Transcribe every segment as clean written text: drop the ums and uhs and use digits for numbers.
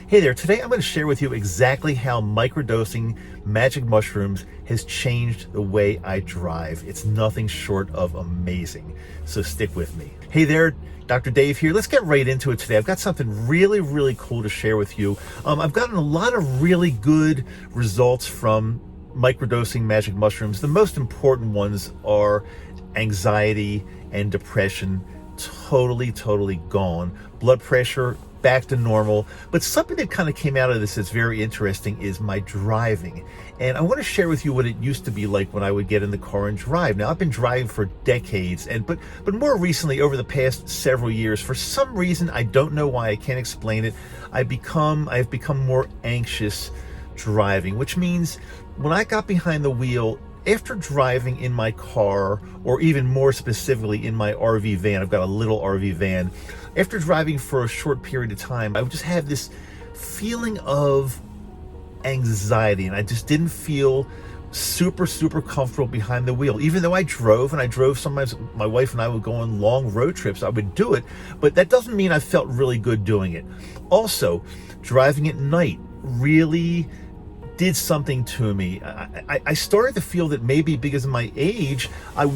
Hey there, today I'm going to share with you exactly how microdosing magic mushrooms has changed the way I drive. It's nothing short of amazing, so stick with me. Hey there, Dr. Dave here. Let's get right into it today. I've got something really cool to share with you. I've gotten a lot of really good results from microdosing magic mushrooms. The most important ones are anxiety and depression, totally gone. Blood pressure back to normal. But something that kind of came out of this that's very interesting is my driving. And I want to share with you what it used to be like when I would get in the car and drive. Now, I've been driving for decades, but more recently, over the past several years, for some reason, I don't know why, I can't explain it, I've become more anxious driving, which means when I got behind the wheel, after driving in my car, or even more specifically in my RV van, I've got a little RV van, after driving for a short period of time, I would just have this feeling of anxiety, and I just didn't feel super comfortable behind the wheel. Even though I drove, sometimes my wife and I would go on long road trips, I would do it, but that doesn't mean I felt really good doing it. Also, driving at night really did something to me. I started to feel that maybe because of my age, I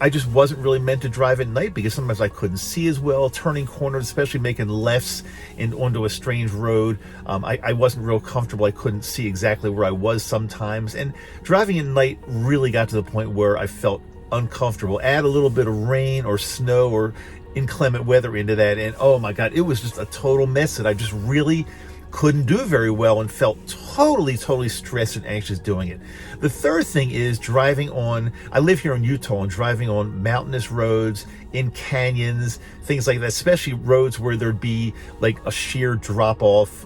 just wasn't really meant to drive at night, because sometimes I couldn't see as well, turning corners, especially making lefts onto a strange road. I wasn't real comfortable. I couldn't see exactly where I was sometimes. And driving at night really got to the point where I felt uncomfortable. Add a little bit of rain or snow or inclement weather into that, and oh my God, it was just a total mess that I just really couldn't do very well and felt totally stressed and anxious doing it. The third thing is driving on, I live here in Utah, and driving on mountainous roads, in canyons, things like that, especially roads where there'd be like a sheer drop off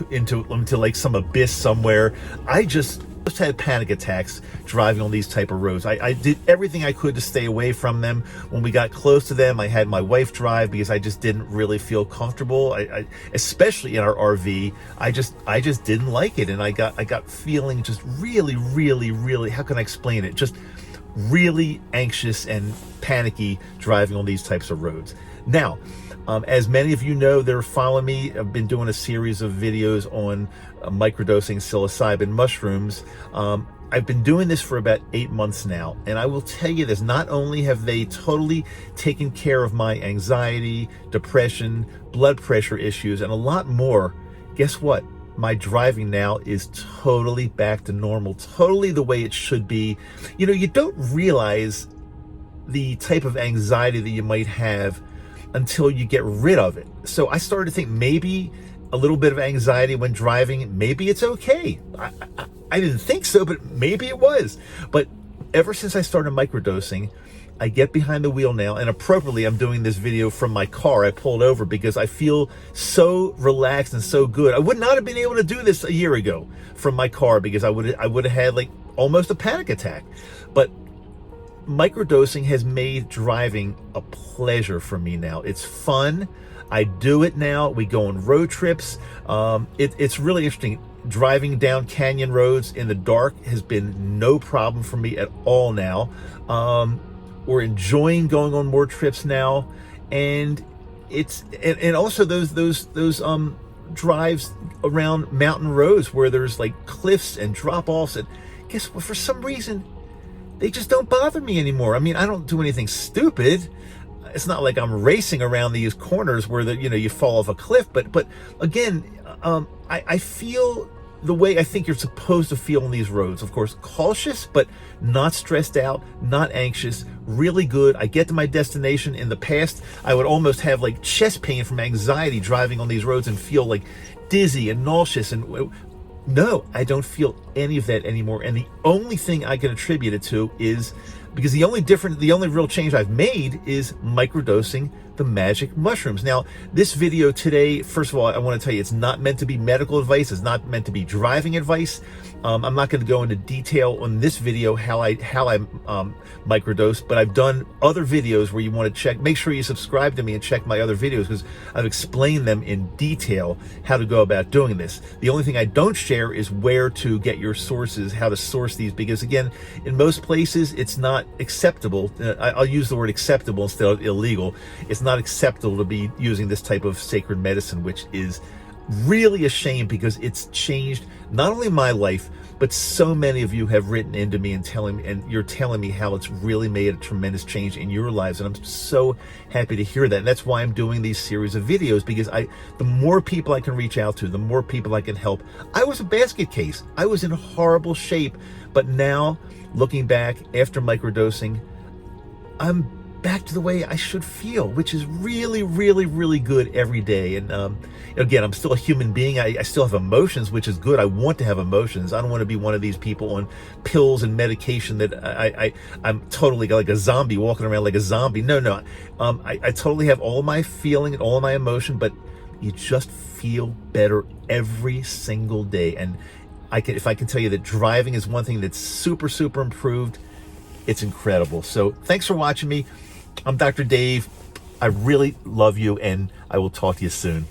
into like some abyss somewhere. I just had panic attacks driving on these type of roads. I did everything I could to stay away from them. When we got close to them, I had my wife drive because I just didn't really feel comfortable. I especially in our RV, I just didn't like it, and I got feeling just really, how can I explain it? Just really anxious and panicky driving on these types of roads. Now, as many of you know that are following me, I've been doing a series of videos on microdosing psilocybin mushrooms. I've been doing this for about 8 months now, and I will tell you this, not only have they totally taken care of my anxiety, depression, blood pressure issues, and a lot more, guess what? My driving now is totally back to normal, totally the way it should be. You know, you don't realize the type of anxiety that you might have until you get rid of it. So I started to think maybe a little bit of anxiety when driving, maybe it's okay. I didn't think so, but maybe it was. But ever since I started microdosing, I get behind the wheel now, and appropriately, I'm doing this video from my car. I pulled over because I feel so relaxed and so good. I would not have been able to do this a year ago from my car, because I would have had like almost a panic attack. But microdosing has made driving a pleasure for me now. It's fun. I do it now. We go on road trips. It's really interesting. Driving down canyon roads in the dark has been no problem for me at all now. We're enjoying going on more trips now, and and also those drives around mountain roads where there's like cliffs and drop offs, and guess what? For some reason, they just don't bother me anymore. I mean, I don't do anything stupid. It's not like I'm racing around these corners where you fall off a cliff. But again, I feel the way I think you're supposed to feel on these roads. Of course, cautious, but not stressed out, not anxious, really good. I get to my destination. In the past, I would almost have like chest pain from anxiety driving on these roads and feel like dizzy and nauseous. And no, I don't feel any of that anymore. And the only thing I can attribute it to is because the only real change I've made is microdosing the magic mushrooms. Now, this video today, first of all, I want to tell you, it's not meant to be medical advice. It's not meant to be driving advice. I'm not going to go into detail on this video how I microdose, but I've done other videos where you want to check. Make sure you subscribe to me and check my other videos, because I've explained them in detail how to go about doing this. The only thing I don't share is where to get your sources, how to source these, because again, in most places, it's not acceptable. I'll use the word acceptable instead of illegal. It's not acceptable to be using this type of sacred medicine, which is really ashamed because it's changed not only my life, but so many of you have written into me and you're telling me how it's really made a tremendous change in your lives. And I'm so happy to hear that. And that's why I'm doing these series of videos, because the more people I can reach out to, the more people I can help. I was a basket case. I was in horrible shape, but now looking back after microdosing, I'm back to the way I should feel, which is really, really, really good every day. And again, I'm still a human being. I still have emotions, which is good. I want to have emotions. I don't want to be one of these people on pills and medication that I'm totally like a zombie, walking around like a zombie. No. I totally have all my feeling and all my emotion, but you just feel better every single day. And if I can tell you that driving is one thing that's super, super improved, it's incredible. So thanks for watching me. I'm Dr. Dave. I really love you, and I will talk to you soon.